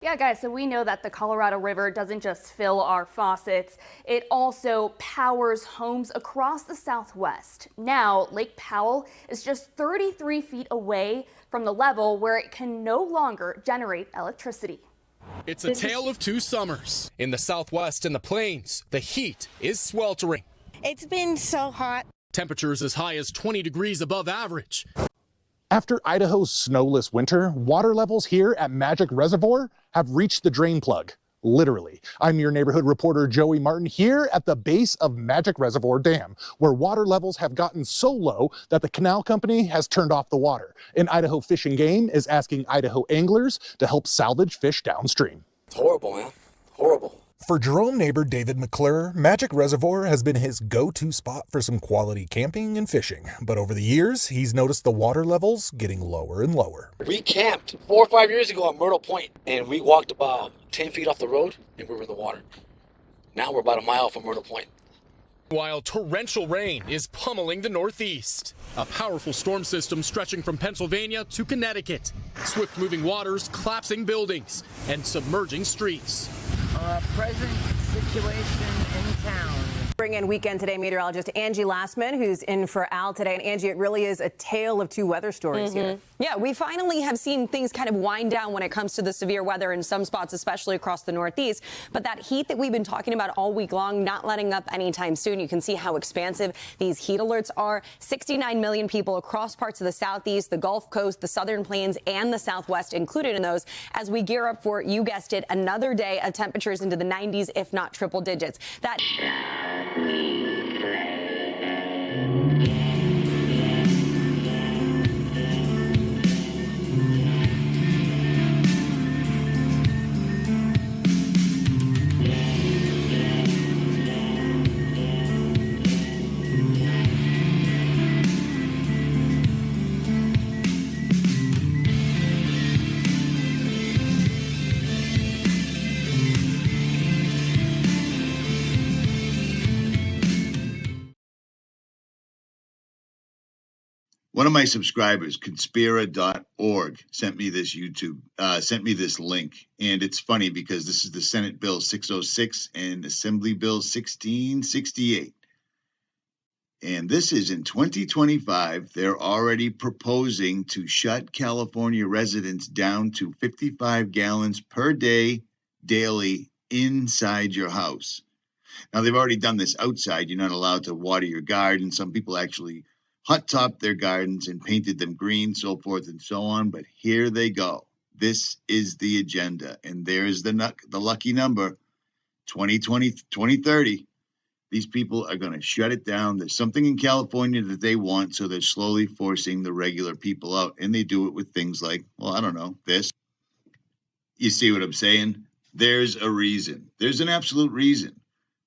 Yeah, guys, so we know that the Colorado River doesn't just fill our faucets, it also powers homes across the Southwest. Now, Lake Powell is just 33 feet away from the level where it can no longer generate electricity. It's a tale of two summers. In the Southwest and the plains, the heat is sweltering. It's been so hot. Temperatures as high as 20 degrees above average. After Idaho's snowless winter, water levels here at Magic Reservoir have reached the drain plug, literally. I'm your neighborhood reporter Joey Martin here at the base of Magic Reservoir Dam, where water levels have gotten so low that the canal company has turned off the water. And Idaho Fish and Game is asking Idaho anglers to help salvage fish downstream. It's horrible, man. Horrible. For Jerome neighbor David McClure, Magic Reservoir has been his go-to spot for some quality camping and fishing. But over the years, he's noticed the water levels getting lower and lower. We camped 4 or 5 years ago on Myrtle Point, and we walked about 10 feet off the road, and we were in the water. Now we're about a mile from Myrtle Point. While torrential rain is pummeling the Northeast. A powerful storm system stretching from Pennsylvania to Connecticut. Swift-moving waters collapsing buildings and submerging streets. Present situation in town. Bring in Weekend Today meteorologist Angie Lastman, who's in for Al today. And Angie, it really is a tale of two weather stories here. Yeah, we finally have seen things kind of wind down when it comes to the severe weather in some spots, especially across the Northeast. But that heat that we've been talking about all week long, not letting up anytime soon. You can see how expansive these heat alerts are. 69 million people across parts of the Southeast, the Gulf Coast, the Southern Plains, and the Southwest included in those as we gear up for, you guessed it, another day of temperatures into the 90s, if not triple digits. That One of my subscribers, conspira.org, sent me this link. And it's funny because this is the Senate Bill 606 and Assembly Bill 1668. And this is in 2025. They're already proposing to shut California residents down to 55 gallons per day daily inside your house. Now, they've already done this outside. You're not allowed to water your garden. Some people actually hot topped their gardens and painted them green, so forth and so on. But here they go. This is the agenda. And there's the lucky number, 2030. These people are going to shut it down. There's something in California that they want, so they're slowly forcing the regular people out. And they do it with things like, well, I don't know, this. You see what I'm saying? There's a reason. There's an absolute reason.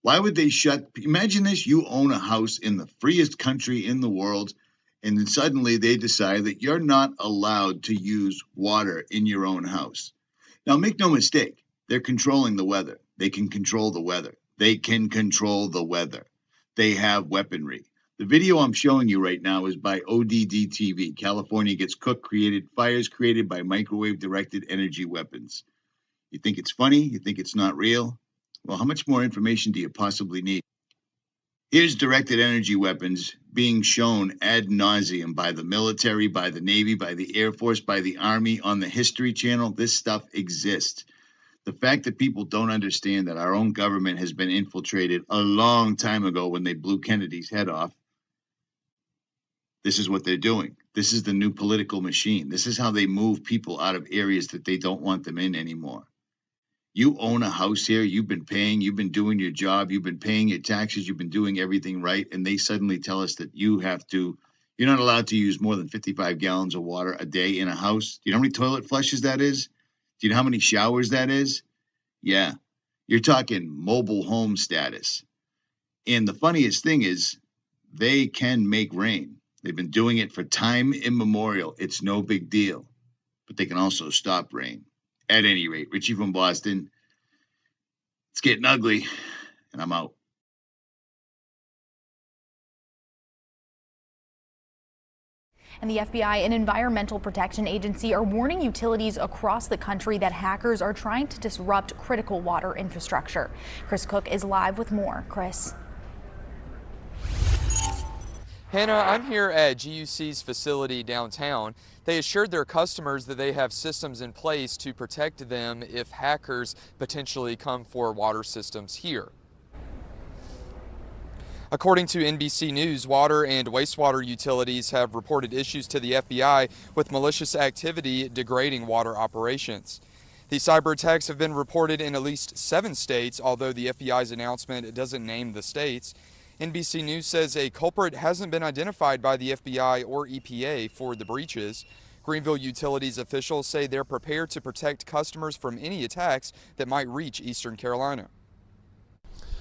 Why would they imagine this, you own a house in the freest country in the world, and then suddenly they decide that you're not allowed to use water in your own house. Now, make no mistake, they're controlling the weather. They can control the weather. They can control the weather. They have weaponry. The video I'm showing you right now is by ODD TV. California Gets Cooked, fires created by microwave-directed energy weapons. You think it's funny? You think it's not real? Well, how much more information do you possibly need? Here's directed energy weapons being shown ad nauseum by the military, by the Navy, by the Air Force, by the Army on the History Channel. This stuff exists. The fact that people don't understand that our own government has been infiltrated a long time ago when they blew Kennedy's head off. This is what they're doing. This is the new political machine. This is how they move people out of areas that they don't want them in anymore. You own a house here, you've been paying, you've been doing your job, you've been paying your taxes, you've been doing everything right, and they suddenly tell us that you're not allowed to use more than 55 gallons of water a day in a house. Do you know how many toilet flushes that is? Do you know how many showers that is? Yeah, you're talking mobile home status. And the funniest thing is, they can make rain. They've been doing it for time immemorial. It's no big deal. But they can also stop rain. At any rate, Richie from Boston, it's getting ugly, and I'm out. And the FBI and Environmental Protection Agency are warning utilities across the country that hackers are trying to disrupt critical water infrastructure. Chris Cook is live with more. Chris. Hannah, I'm here at GUC's facility downtown. They assured their customers that they have systems in place to protect them if hackers potentially come for water systems here. According to NBC News, water and wastewater utilities have reported issues to the FBI with malicious activity degrading water operations. These cyber attacks have been reported in at least 7 states, although the FBI's announcement doesn't name the states. NBC News says a culprit hasn't been identified by the FBI or EPA for the breaches. Greenville Utilities officials say they're prepared to protect customers from any attacks that might reach Eastern Carolina.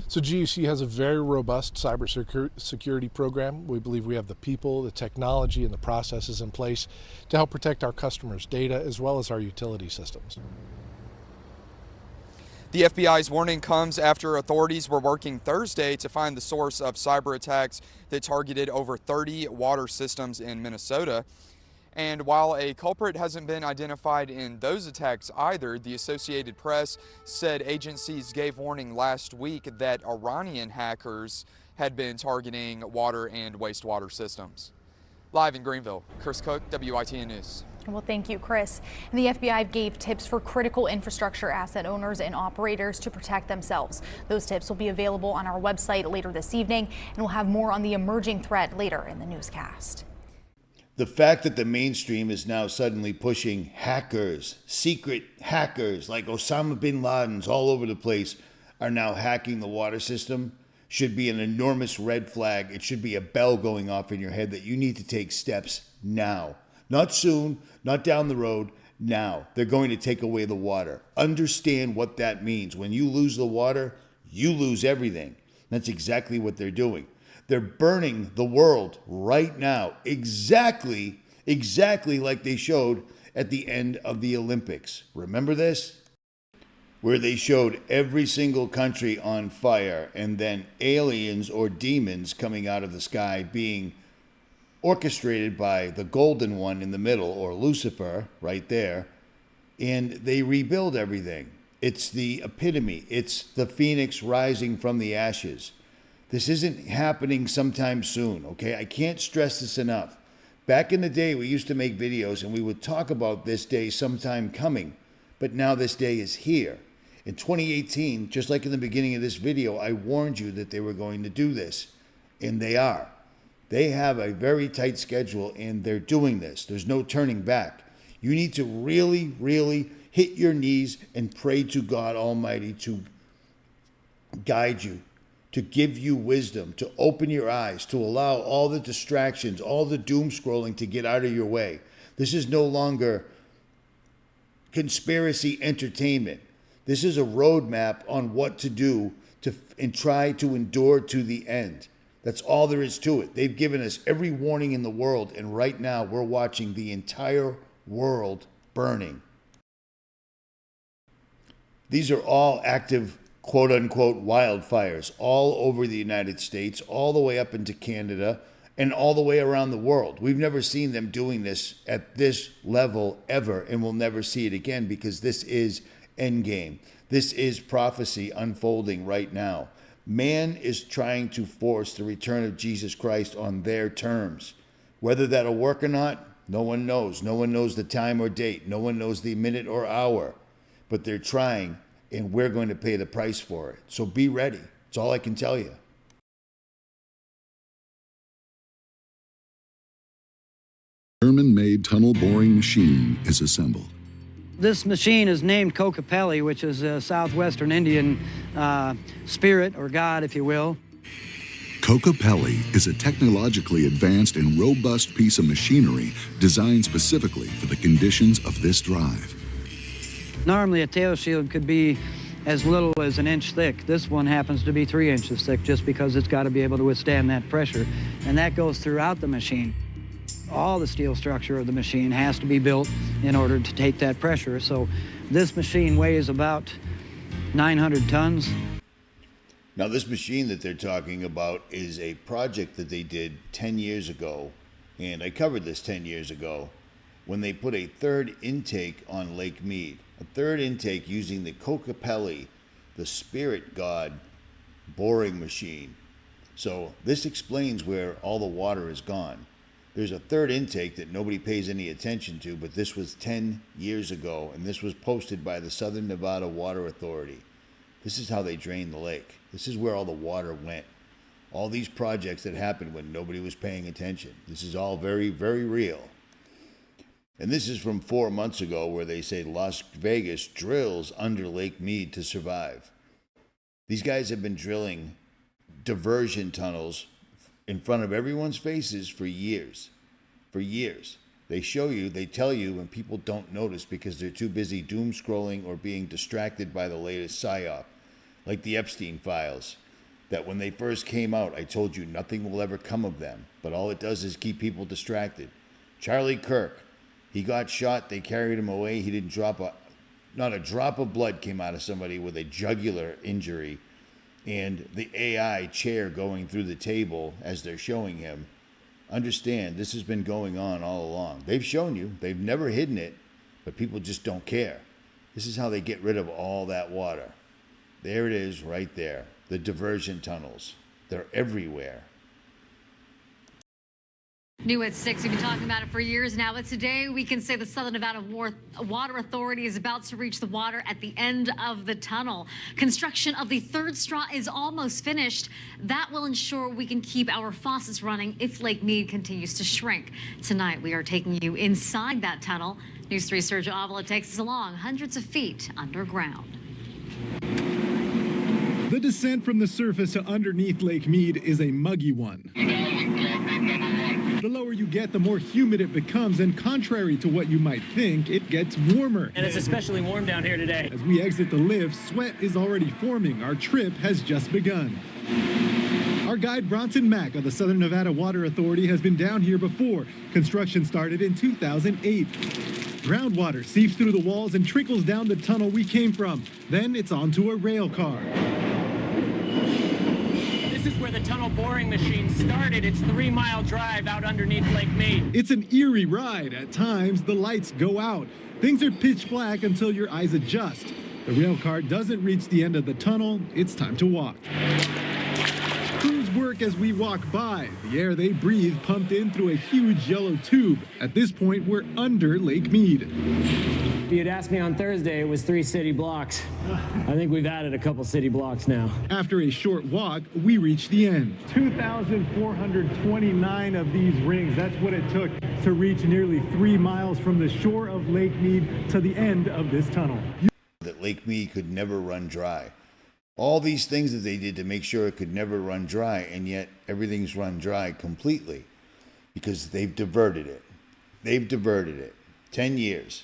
So GUC has a very robust cybersecurity program. We believe we have the people, the technology, and the processes in place to help protect our customers' data as well as our utility systems. The FBI's warning comes after authorities were working Thursday to find the source of cyber attacks that targeted over 30 water systems in Minnesota. And while a culprit hasn't been identified in those attacks either, the Associated Press said agencies gave warning last week that Iranian hackers had been targeting water and wastewater systems. Live in Greenville, Chris Cook, WITN News. Well, thank you, Chris. And the FBI gave tips for critical infrastructure asset owners and operators to protect themselves. Those tips will be available on our website later this evening, and we'll have more on the emerging threat later in the newscast. The fact that the mainstream is now suddenly pushing hackers, secret hackers like Osama bin Laden's all over the place are now hacking the water system should be an enormous red flag. It should be a bell going off in your head that you need to take steps now. Not soon, not down the road, now. They're going to take away the water. Understand what that means. When you lose the water, you lose everything. That's exactly what they're doing. They're burning the world right now, exactly like they showed at the end of the Olympics. Remember this? Where they showed every single country on fire and then aliens or demons coming out of the sky being orchestrated by the golden one in the middle, or Lucifer right there, and they rebuild everything. It's the epitome. It's the phoenix rising from the ashes. This isn't happening sometime soon, okay? I can't stress this enough. Back in the day, we used to make videos and we would talk about this day sometime coming, but now this day is here. In 2018, just like in the beginning of this video, I warned you that they were going to do this, and they are. They have a very tight schedule, and they're doing this. There's no turning back. You need to really, really hit your knees and pray to God Almighty to guide you, to give you wisdom, to open your eyes, to allow all the distractions, all the doom scrolling to get out of your way. This is no longer conspiracy entertainment. This is a roadmap on what to do and try to endure to the end. That's all there is to it. They've given us every warning in the world, and right now we're watching the entire world burning. These are all active, quote-unquote, wildfires all over the United States, all the way up into Canada, and all the way around the world. We've never seen them doing this at this level ever, and we'll never see it again, because this is endgame. This is prophecy unfolding right now. Man is trying to force the return of Jesus Christ on their terms. Whether that'll work or not, no one knows. No one knows the time or date. No one knows the minute or hour. But they're trying, and we're going to pay the price for it. So be ready. That's all I can tell you. German-made tunnel boring machine is assembled. This machine is named Kokapelli, which is a southwestern Indian spirit, or god, if you will. Kokapelli is a technologically advanced and robust piece of machinery designed specifically for the conditions of this drive. Normally, a tail shield could be as little as an inch thick. This one happens to be 3 inches thick, just because it's got to be able to withstand that pressure. And that goes throughout the machine. All the steel structure of the machine has to be built in order to take that pressure. So this machine weighs about 900 tons. Now, this machine that they're talking about is a project that they did 10 years ago And I covered this 10 years ago when they put a third intake on Lake Mead, a third intake using the Kokopelli, the spirit god boring machine. So this explains where all the water is gone. There's a third intake that nobody pays any attention to, but this was 10 years ago, and this was posted by the Southern Nevada Water Authority. This is how they drain the lake. This is where all the water went. All these projects that happened when nobody was paying attention. This is all very, very real. And this is from 4 months ago, where they say Las Vegas drills under Lake Mead to survive. These guys have been drilling diversion tunnels in front of everyone's faces for years. For years. They show you, they tell you, and people don't notice because they're too busy doom scrolling or being distracted by the latest psyop, like the Epstein files, that when they first came out, I told you nothing will ever come of them, but all it does is keep people distracted. Charlie Kirk, he got shot, they carried him away, he didn't not a drop of blood came out of somebody with a jugular injury, and the AI chair going through the table as they're showing him. Understand, this has been going on all along. They've shown you, they've never hidden it, but people just don't care. This is how they get rid of all that water. There it is right there, the diversion tunnels. They're everywhere. New at 6, we've been talking about it for years now, but today we can say the Southern Nevada Water Authority is about to reach the water at the end of the tunnel. Construction of the third straw is almost finished. That will ensure we can keep our faucets running if Lake Mead continues to shrink. Tonight, we are taking you inside that tunnel. News 3 Sergio Avila takes us along hundreds of feet underground. The descent from the surface to underneath Lake Mead is a muggy one. The lower you get, the more humid it becomes, and contrary to what you might think, it gets warmer. And it's especially warm down here today. As we exit the lift, sweat is already forming. Our trip has just begun. Our guide Bronson Mack of the Southern Nevada Water Authority has been down here before. Construction started in 2008. Groundwater seeps through the walls and trickles down the tunnel we came from. Then it's onto a rail car. This is where the tunnel boring machine started. It's 3-mile drive out underneath Lake Mead. It's an eerie ride. At times, the lights go out. Things are pitch black until your eyes adjust. The rail car doesn't reach the end of the tunnel. It's time to walk. Crews work as we walk by. The air they breathe pumped in through a huge yellow tube. At this point, we're under Lake Mead. If you'd asked me on Thursday, it was 3 city blocks. I think we've added a couple city blocks now. After a short walk, we reach the end. 2,429 of these rings. That's what it took to reach nearly 3 miles from the shore of Lake Mead to the end of this tunnel. That Lake Mead could never run dry. All these things that they did to make sure it could never run dry, and yet everything's run dry completely because they've diverted it. They've diverted it. 10 years.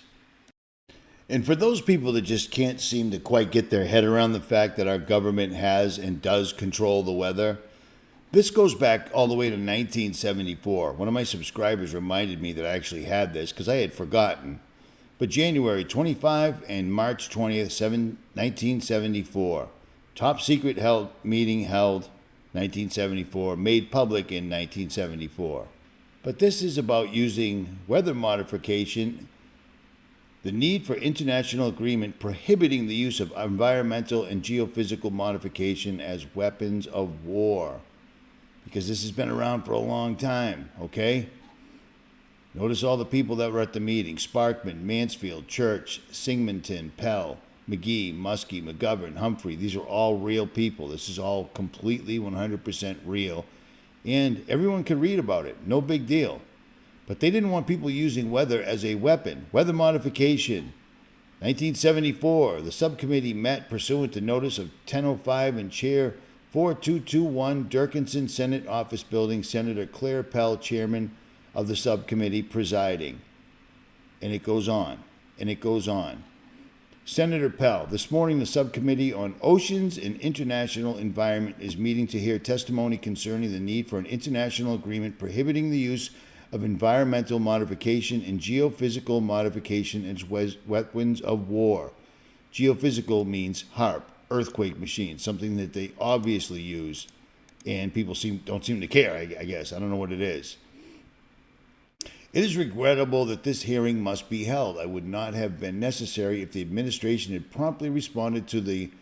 And for those people that just can't seem to quite get their head around the fact that our government has and does control the weather, this goes back all the way to 1974. One of my subscribers reminded me that I actually had this because I had forgotten. But January 25 and March 20th, 1974. Top secret meeting held 1974, made public in 1974. But this is about using weather modification, the need for international agreement prohibiting the use of environmental and geophysical modification as weapons of war. Because this has been around for a long time, okay? Notice all the people that were at the meeting: Sparkman, Mansfield, Church, Singleton, Pell, McGee, Muskie, McGovern, Humphrey. These are all real people. This is all completely 100% real. And everyone could read about it. No big deal. But they didn't want people using weather as a weapon. Weather modification. 1974, the subcommittee met pursuant to notice of 1005 and Chair 4221 Durkinson Senate Office Building, Senator Claire Pell, Chairman of the subcommittee, presiding. And it goes on. And it goes on. Senator Pell, this morning the Subcommittee on Oceans and International Environment is meeting to hear testimony concerning the need for an international agreement prohibiting the use of environmental modification and geophysical modification as weapons of war. Geophysical means HARP, earthquake machine, something that they obviously use, and people don't seem to care, I guess. I don't know what it is. It is regrettable that this hearing must be held. It would not have been necessary if the administration had promptly responded to the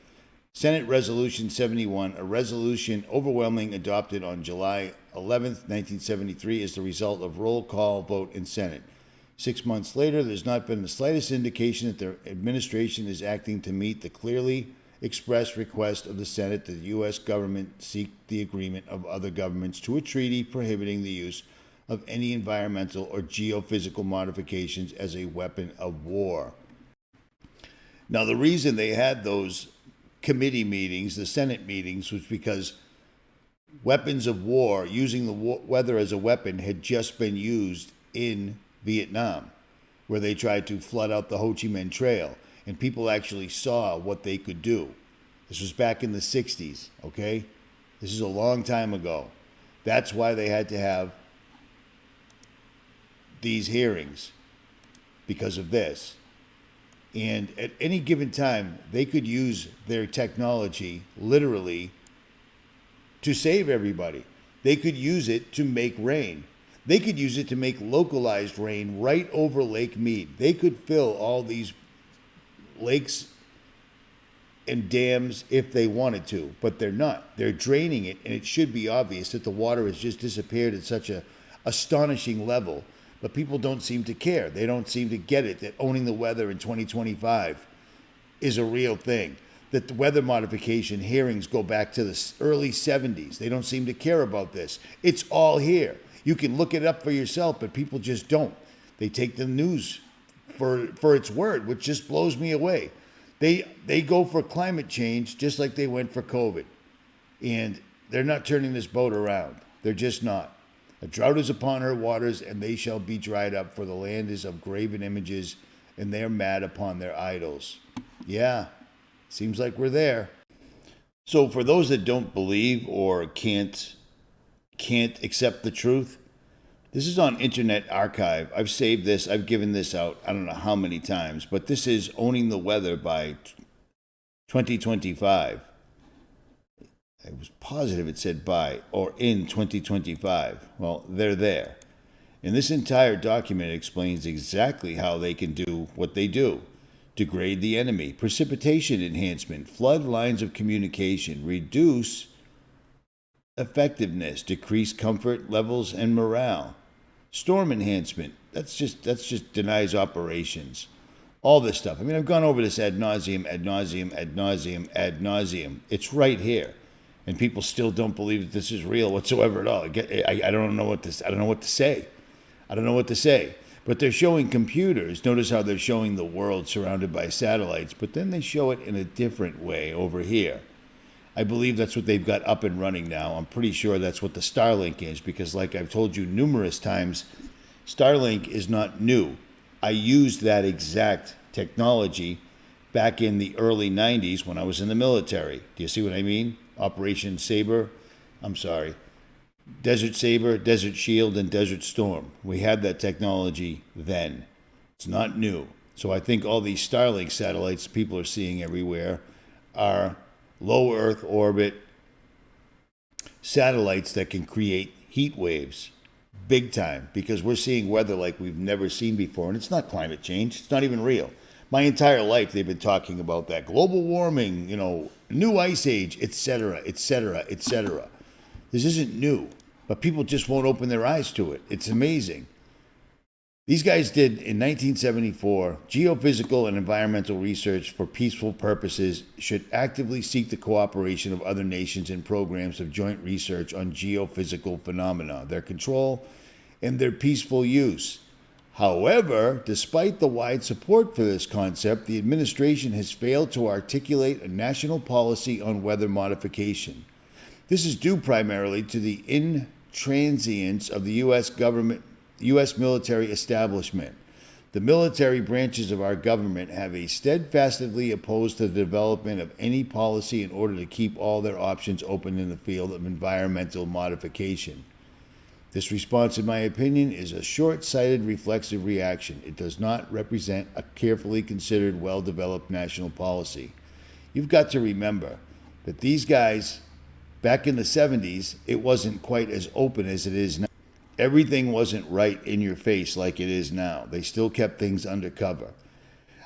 Senate Resolution 71, a resolution overwhelmingly adopted on July 11th, 1973 as the result of roll call vote in Senate. 6 months later, there's not been the slightest indication that the administration is acting to meet the clearly expressed request of the Senate that the U.S. government seek the agreement of other governments to a treaty prohibiting the use of any environmental or geophysical modifications as a weapon of war. Now, the reason they had those committee meetings, the Senate meetings, was because weapons of war, using the weather as a weapon, had just been used in Vietnam, where they tried to flood out the Ho Chi Minh Trail, and people actually saw what they could do. This was back in the 60s, okay? This is a long time ago. That's why they had to have these hearings, because of this. And at any given time, they could use their technology literally to save everybody. They could use it to make rain. They could use it to make localized rain right over Lake Mead. They could fill all these lakes and dams if they wanted to, but they're not. They're draining it, and it should be obvious that the water has just disappeared at such a astonishing level. But people don't seem to care. They don't seem to get it, that owning the weather in 2025 is a real thing. That the weather modification hearings go back to the early 70s. They don't seem to care about this. It's all here. You can look it up for yourself, but people just don't. They take the news for its word, which just blows me away. They go for climate change just like they went for COVID. And they're not turning this boat around. They're just not. A drought is upon her waters, and they shall be dried up, for the land is of graven images, and they are mad upon their idols. Yeah, seems like we're there. So for those that don't believe or can't accept the truth, this is on Internet Archive. I've saved this. I've given this out I don't know how many times, but this is Owning the Weather by 2025. I was positive it said by or in 2025. Well, they're there. And this entire document explains exactly how they can do what they do. Degrade the enemy, precipitation enhancement, flood lines of communication, reduce effectiveness, decrease comfort levels and morale. Storm enhancement, that's just denies operations. All this stuff. I mean, I've gone over this ad nauseum. It's right here. And people still don't believe that this is real whatsoever at all. I don't know what to say. I don't know what to say. But they're showing computers. Notice how they're showing the world surrounded by satellites, but then they show it in a different way over here. I believe that's what they've got up and running now. I'm pretty sure that's what the Starlink is, because like I've told you numerous times, Starlink is not new. I used that exact technology back in the early 90s when I was in the military. Do you see what I mean? Operation Saber, Desert Saber, Desert Shield, and Desert Storm. We had that technology then. It's not new. So I think all these Starlink satellites people are seeing everywhere are low Earth orbit satellites that can create heat waves big time, because we're seeing weather like we've never seen before. And it's not climate change. It's not even real. My entire life, they've been talking about that global warming, new ice age, etc., etc., etc. This isn't new, but people just won't open their eyes to it. It's amazing. These guys did, in 1974, geophysical and environmental research for peaceful purposes should actively seek the cooperation of other nations in programs of joint research on geophysical phenomena, their control, and their peaceful use. However, despite the wide support for this concept, the administration has failed to articulate a national policy on weather modification. This is due primarily to the intransience of the U.S. military establishment. The military branches of our government have steadfastly opposed the development of any policy in order to keep all their options open in the field of environmental modification. This response, in my opinion, is a short-sighted reflexive reaction. It does not represent a carefully considered, well-developed national policy. You've got to remember that these guys, back in the 70s, it wasn't quite as open as it is now. Everything wasn't right in your face like it is now. They still kept things undercover.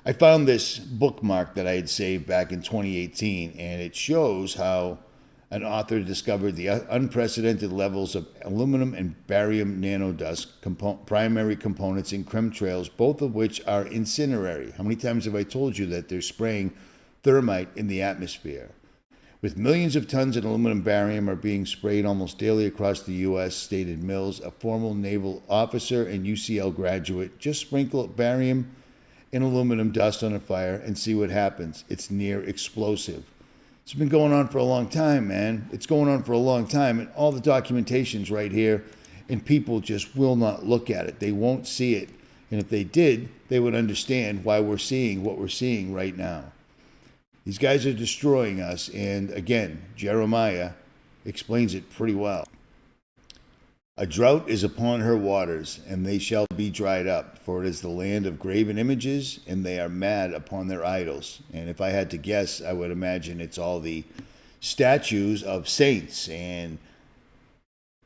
I found this bookmark that I had saved back in 2018, and it shows how an author discovered the unprecedented levels of aluminum and barium nanodust, primary components in chemtrails, both of which are incinerary. How many times have I told you that they're spraying thermite in the atmosphere? With millions of tons of aluminum barium are being sprayed almost daily across the U.S., stated Mills, a former naval officer and UCL graduate. Just sprinkle barium and aluminum dust on a fire and see what happens. It's near explosive. It's been going on for a long time, man. It's going on for a long time, and all the documentation's right here, and people just will not look at it. They won't see it. And if they did, they would understand why we're seeing what we're seeing right now. These guys are destroying us, and again, Jeremiah explains it pretty well. A drought is upon her waters, and they shall be dried up, for it is the land of graven images, and they are mad upon their idols. And if I had to guess, I would imagine it's all the statues of saints and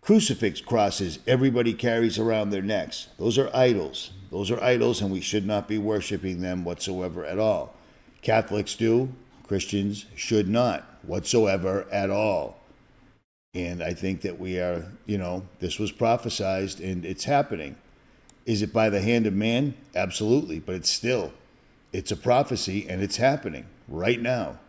crucifix crosses everybody carries around their necks. Those are idols. Those are idols, and we should not be worshiping them whatsoever at all. Catholics do. Christians should not whatsoever at all. And I think that we are, this was prophesized and it's happening. Is it by the hand of man? Absolutely. But it's a prophecy and it's happening right now.